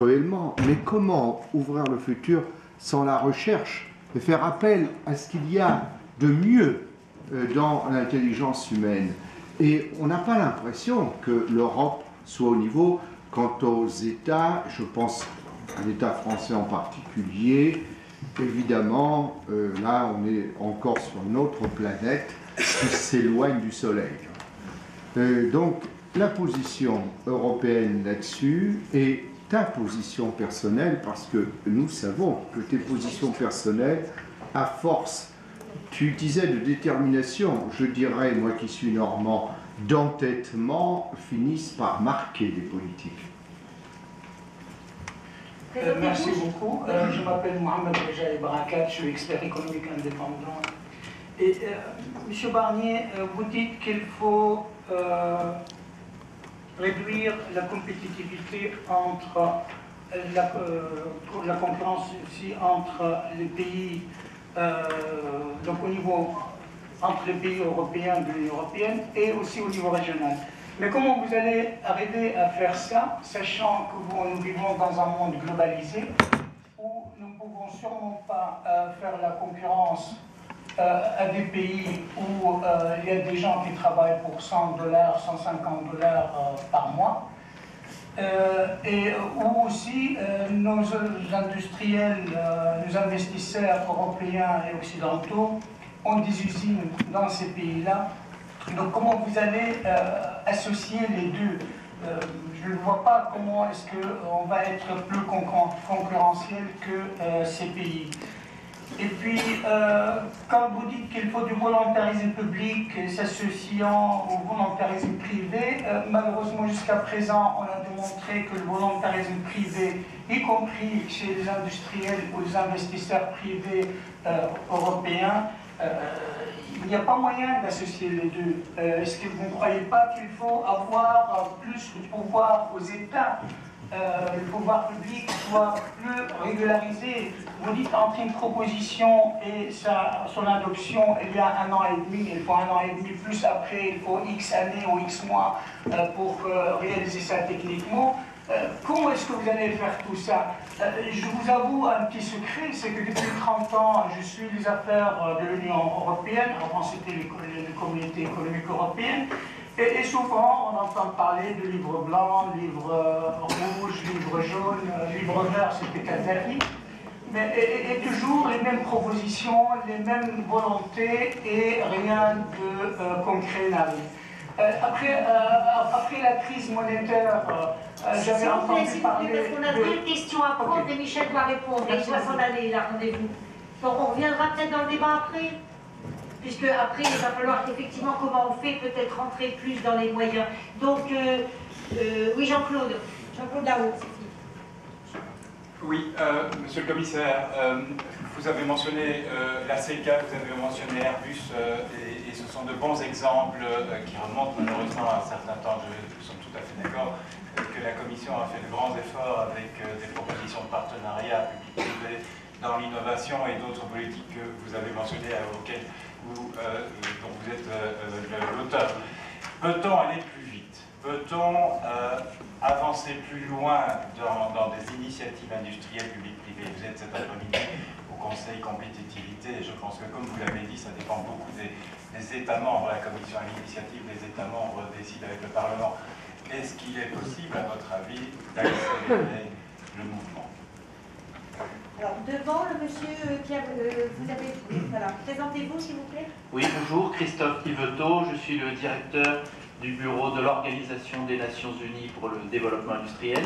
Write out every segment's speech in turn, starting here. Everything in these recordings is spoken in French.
cruellement, mais comment ouvrir le futur sans la recherche et faire appel à ce qu'il y a de mieux dans l'intelligence humaine? Et on n'a pas l'impression que l'Europe soit au niveau. Quant aux États, je pense à l'État français en particulier, évidemment, là on est encore sur une autre planète qui s'éloigne du Soleil. Donc la position européenne là-dessus est ta position personnelle, parce que nous savons que tes positions personnelles, à force, tu disais de détermination, je dirais, moi qui suis normand, d'entêtement, finissent par marquer des politiques. Merci beaucoup. Je m'appelle Mohamed Rejal Barakat, je suis expert économique indépendant. Et M. Barnier, vous dites qu'il faut réduire la compétitivité entre la concurrence aussi entre les pays, donc au niveau entre les pays européens de l'Union européenne et aussi au niveau régional. Mais comment vous allez arriver à faire ça, sachant que nous vivons dans un monde globalisé où nous ne pouvons sûrement pas faire la concurrence à des pays où il y a des gens qui travaillent pour $100, $150 par mois, et où aussi nos industriels, nos investisseurs européens et occidentaux ont des usines dans ces pays-là. Donc comment vous allez associer les deux? Je ne vois pas comment est-ce qu'on va être plus concurrentiel que ces pays. Et puis, quand vous dites qu'il faut du volontarisme public s'associant au volontarisme privé, malheureusement jusqu'à présent, on a démontré que le volontarisme privé, y compris chez les industriels ou les investisseurs privés européens, il n'y a pas moyen d'associer les deux. Est-ce que vous ne croyez pas qu'il faut avoir plus de pouvoir aux États, le pouvoir public soit plus régularisé? Vous dites entre une proposition et son adoption, il y a 1 an et demi, il faut 1 an et demi, plus après, il faut X années ou X mois pour réaliser ça techniquement. Comment est-ce que vous allez faire tout ça? Je vous avoue un petit secret, c'est que depuis 30 ans, je suis les affaires de l'Union européenne. Avant, c'était les communautés économiques européennes. Et souvent, on entend parler de livre blanc, livre rouge, livre jaune, livre vert, c'était Kadhafi. Mais et toujours les mêmes propositions, les mêmes volontés et rien de concret n'arrive. Après la crise monétaire, j'avais entendu parler... Parce qu'on a deux questions à prendre et Michel doit répondre. Et il doit s'en aller, là, rendez-vous. Donc on reviendra peut-être dans le débat après. Puisque après, il va falloir qu'effectivement, comment on fait, peut-être rentrer plus dans les moyens. Donc, oui, Jean-Claude. Jean-Claude là-haut, c'est fini. Oui, monsieur le commissaire, vous avez mentionné la CECA, vous avez mentionné Airbus, et ce sont de bons exemples qui remontent malheureusement à un certain temps. Je suis tout à fait d'accord que la Commission a fait de grands efforts avec des propositions de partenariat public-privé dans l'innovation et d'autres politiques que vous avez mentionnées, auxquelles dont vous êtes l'auteur. Peut-on aller plus vite? Peut-on avancer plus loin dans des initiatives industrielles publiques-privées? Vous êtes cet après-midi au Conseil compétitivité et je pense que, comme vous l'avez dit, ça dépend beaucoup des États membres. La Commission à l'initiative des États membres décide avec le Parlement. Est-ce qu'il est possible, à votre avis, d'accélérer le mouvement? Alors, devant le monsieur qui a... vous avez... Voilà. Présentez-vous, s'il vous plaît. Oui, bonjour, Christophe Yvetot, je suis le directeur du bureau de l'Organisation des Nations Unies pour le développement industriel.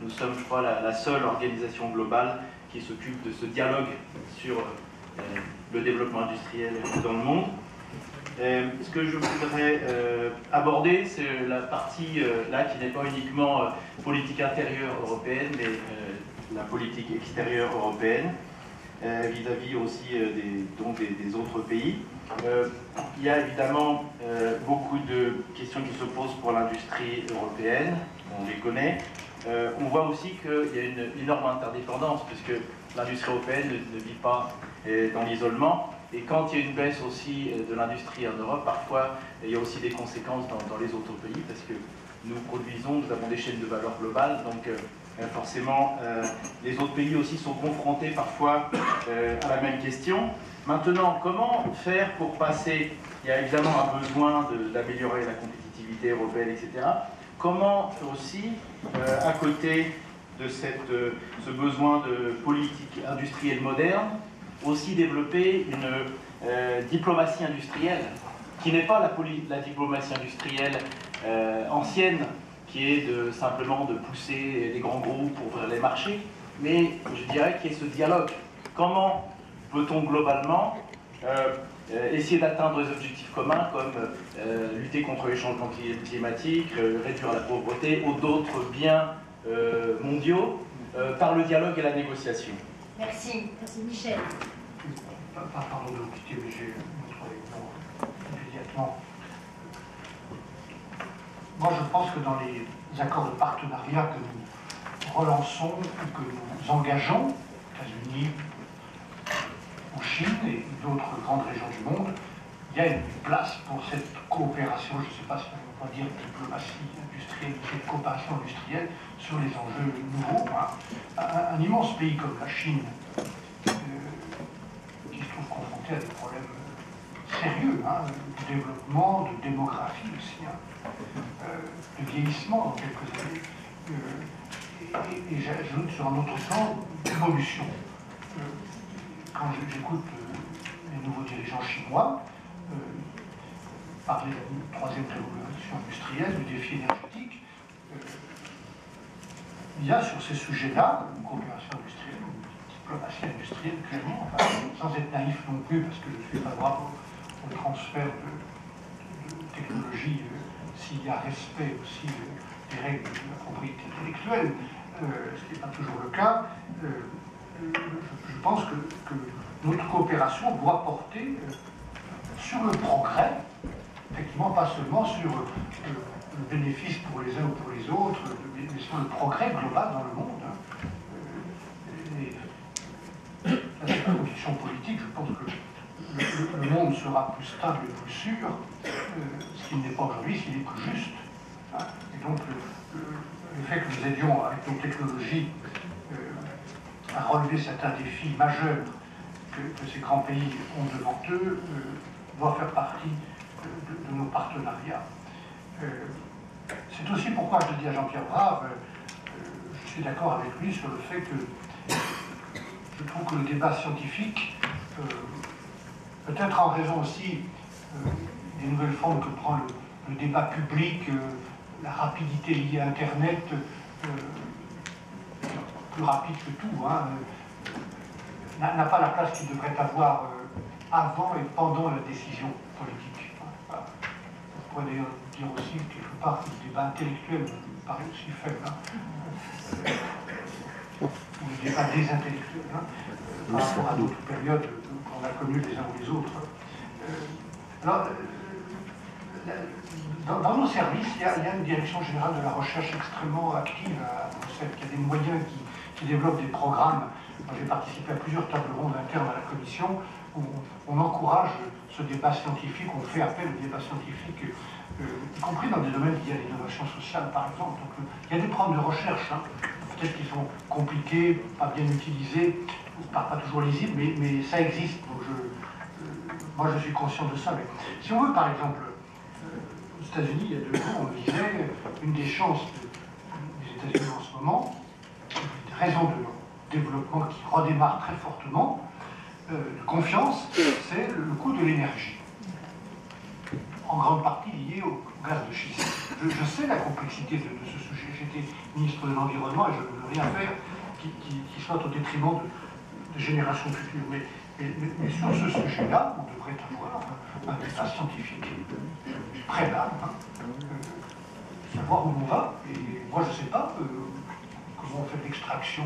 Nous sommes, je crois, la seule organisation globale qui s'occupe de ce dialogue sur le développement industriel dans le monde. Ce que je voudrais aborder, c'est la partie là qui n'est pas uniquement politique intérieure européenne, mais la politique extérieure européenne, vis-à-vis aussi des autres pays. Il y a évidemment beaucoup de questions qui se posent pour l'industrie européenne, on les connaît. On voit aussi qu'il y a une énorme interdépendance, puisque l'industrie européenne ne vit pas dans l'isolement. Et quand il y a une baisse aussi de l'industrie en Europe, parfois il y a aussi des conséquences dans les autres pays, parce que nous produisons, nous avons des chaînes de valeur globales, donc forcément, les autres pays aussi sont confrontés parfois à la même question. Maintenant, comment faire pour passer? Il y a évidemment un besoin d'améliorer la compétitivité européenne, etc. Comment aussi, à côté de ce besoin de politique industrielle moderne, aussi développer une diplomatie industrielle, qui n'est pas la diplomatie industrielle ancienne, qui est simplement de pousser les grands groupes pour ouvrir les marchés, mais je dirais qu'il y ait ce dialogue. Comment peut-on globalement essayer d'atteindre des objectifs communs comme lutter contre les changements climatiques, réduire la pauvreté ou d'autres biens mondiaux par le dialogue et la négociation. Merci. Merci Michel. Pardon de vous quitter, mais j'ai une autre élément immédiatement. Moi, je pense que dans les accords de partenariat que nous relançons, que nous engageons, États-Unis, ou Chine et d'autres grandes régions du monde, il y a une place pour cette coopération, je ne sais pas si on peut dire diplomatie industrielle, cette coopération industrielle sur les enjeux nouveaux. Un immense pays comme la Chine, qui se trouve confronté à des problèmes sérieux, de développement, de démographie aussi, de vieillissement dans quelques années, et j'ajoute sur un autre plan d'évolution. Quand j'écoute les nouveaux dirigeants chinois parler de la troisième révolution industrielle, du défi énergétique, il y a sur ces sujets-là une coopération industrielle, une diplomatie industrielle, clairement, enfin, sans être naïf non plus, parce que je suis favorable au transfert de technologie s'il y a respect aussi des règles de la propriété intellectuelle, ce qui n'est pas toujours le cas. Je pense que notre coopération doit porter sur le progrès, effectivement pas seulement sur le bénéfice pour les uns ou pour les autres, mais sur le progrès global dans le monde. Et la condition politique, je pense que le monde sera plus stable et plus sûr, ce qu'il n'est pas aujourd'hui, s'il est plus juste. Et donc le fait que nous aidions avec nos technologies à relever certains défis majeurs que ces grands pays ont devant eux doit faire partie de nos partenariats. C'est aussi pourquoi je dis à Jean-Pierre Brave, je suis d'accord avec lui sur le fait que je trouve que le débat scientifique, peut-être en raison aussi des nouvelles formes que prend le débat public, la rapidité liée à Internet, plus rapide que tout, n'a pas la place qu'il devrait avoir avant et pendant la décision politique. Voilà. On pourrait d'ailleurs dire aussi quelque part que le débat intellectuel me paraît aussi faible, ou le débat des intellectuels, par rapport à d'autres périodes qu'on a connues les uns ou les autres. Alors, dans nos services, il y a une direction générale de la recherche extrêmement active à Bruxelles, qui a des moyens, qui développe des programmes. J'ai participé à plusieurs tables rondes internes à la Commission où on encourage ce débat scientifique, on fait appel au débat scientifique, y compris dans des domaines liés à l'innovation sociale, par exemple. Donc, il y a des programmes de recherche, peut-être qu'ils sont compliqués, pas bien utilisés, pas toujours lisibles, mais ça existe. Donc moi, je suis conscient de ça. Mais si on veut, par exemple, aux États-Unis, il y a 2 ans, on me disait, une des chances des États-Unis en ce moment, une raison de leur développement qui redémarre très fortement, de confiance, c'est le coût de l'énergie. En grande partie lié au gaz de schiste. Je sais la complexité de ce sujet. J'étais ministre de l'Environnement et je ne veux rien faire qui soit au détriment de générations futures. Mais sur ce sujet-là, on devrait avoir un débat scientifique préalable, savoir où on va. Et moi, je ne sais pas comment on fait de l'extraction.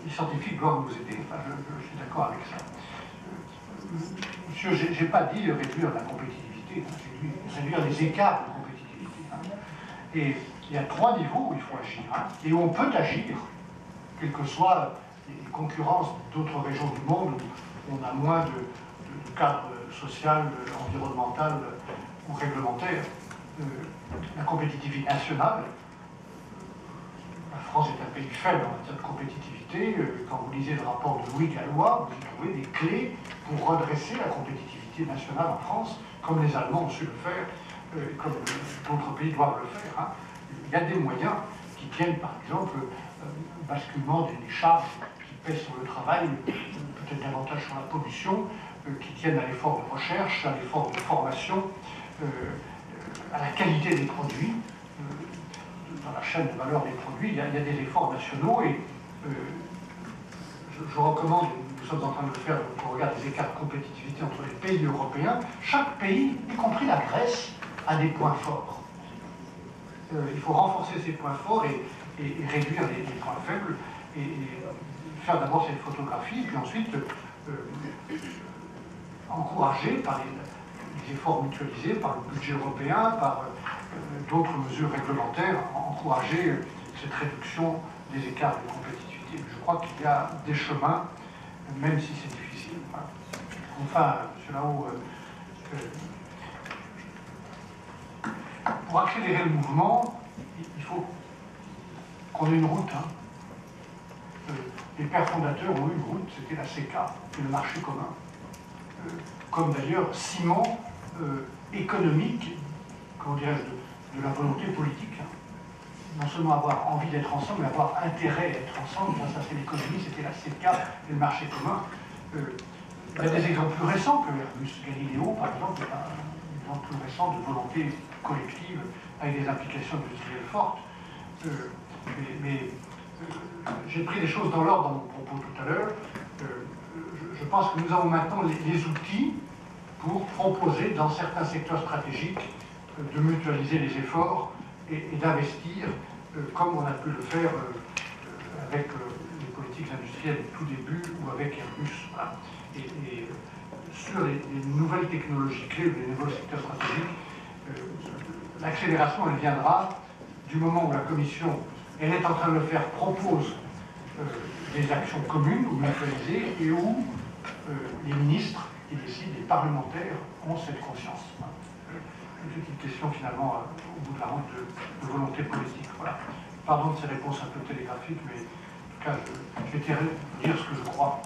Les scientifiques doivent nous aider. Enfin, je suis d'accord avec ça. Monsieur, je n'ai pas dit réduire la compétitivité, j'ai dit réduire les écarts de compétitivité. Et il y a 3 niveaux où il faut agir, et où on peut agir, quelles que soient les concurrences d'autres régions du monde où on a moins de cadre social, environnemental ou réglementaire. La compétitivité nationale, France est un pays faible en matière de compétitivité. Quand vous lisez le rapport de Louis Gallois, vous y trouvez des clés pour redresser la compétitivité nationale en France, comme les Allemands ont su le faire, comme d'autres pays doivent le faire. Hein. Il y a des moyens qui tiennent, par exemple, basculement des charges qui pèsent sur le travail, peut-être davantage sur la pollution, qui tiennent à l'effort de recherche, à l'effort de formation, à la qualité des produits. Dans la chaîne de valeur des produits, il y a des efforts nationaux et je recommande, nous sommes en train de le faire pour regarder les écarts de compétitivité entre les pays européens. Chaque pays, y compris la Grèce, a des points forts. Il faut renforcer ces points forts et réduire les points faibles et faire d'abord cette photographie, puis ensuite encourager par les efforts mutualisés, par le budget européen, par d'autres mesures réglementaires, encourager cette réduction des écarts de compétitivité. Je crois qu'il y a des chemins, même si c'est difficile. Enfin, M. Lahaut, pour accélérer le mouvement, il faut qu'on ait une route. Hein. Les pères fondateurs ont eu une route, c'était la CECA, le marché commun. Comme d'ailleurs ciment économique, comment dirais-je, de la volonté politique. Hein. Non seulement avoir envie d'être ensemble, mais avoir intérêt à être ensemble. Ça c'est l'économie, c'était la CECA et le marché commun. Il y a des exemples plus récents que Airbus Galileo, par exemple, est un exemple plus récent de volonté collective avec des implications industrielles fortes. Mais j'ai pris les choses dans l'ordre dans mon propos tout à l'heure. Je pense que nous avons maintenant les outils pour proposer dans certains secteurs stratégiques de mutualiser les efforts et d'investir comme on a pu le faire avec les politiques industrielles au tout début ou avec Airbus. Voilà. Et sur les nouvelles technologies clés ou les nouveaux secteurs stratégiques, l'accélération elle viendra du moment où la Commission, elle est en train de le faire, propose des actions communes ou mutualisées et où les ministres qui décident, les parlementaires ont cette conscience. C'est une question finalement au bout de la route de volonté politique. Voilà. Pardon de ces réponses un peu télégraphiques, mais en tout cas, je vais dire ce que je crois.